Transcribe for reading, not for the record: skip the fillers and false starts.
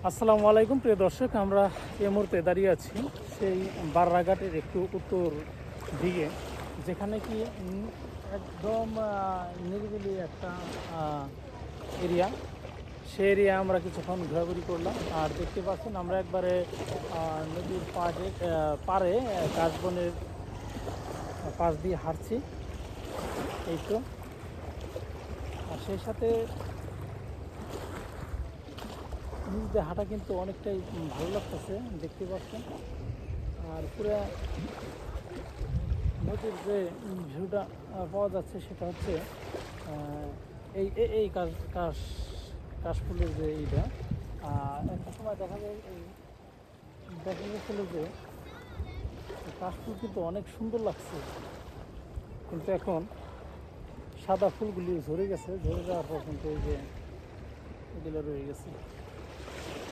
আসসালামু আলাইকুম প্রিয় দর্শক, আমরা এই মুহূর্তে দাঁড়িয়ে আছি সেই বাররাঘাটের একটু উত্তর দিকে, যেখানে কি একদম নিরিবিলি একটা এরিয়া। সেই এরিয়া আমরা কিছুক্ষণ ঘোরাঘুরি করলাম। আর দেখতে পাচ্ছেন আমরা একবারে নদীর পাড়ে কাশবনের পাশ দিয়ে হাঁটছি। এই তো, আর সেই সাথে নিজেদের হাঁটা কিন্তু অনেকটাই ভালো লাগতেছে, দেখতে পাচ্ছেন। আর পুরো নদীর যে ভিউটা পাওয়া যাচ্ছে সেটা হচ্ছে এই এই কাশফুলের যে এইটা একটা সময় দেখা যাচ্ছিল যে কাশফুল কিন্তু অনেক সুন্দর লাগছে, কিন্তু এখন সাদা ফুলগুলি ঝরে গেছে। ঝরে যাওয়ার পর কিন্তু এই যে এগুলো রয়ে গেছে।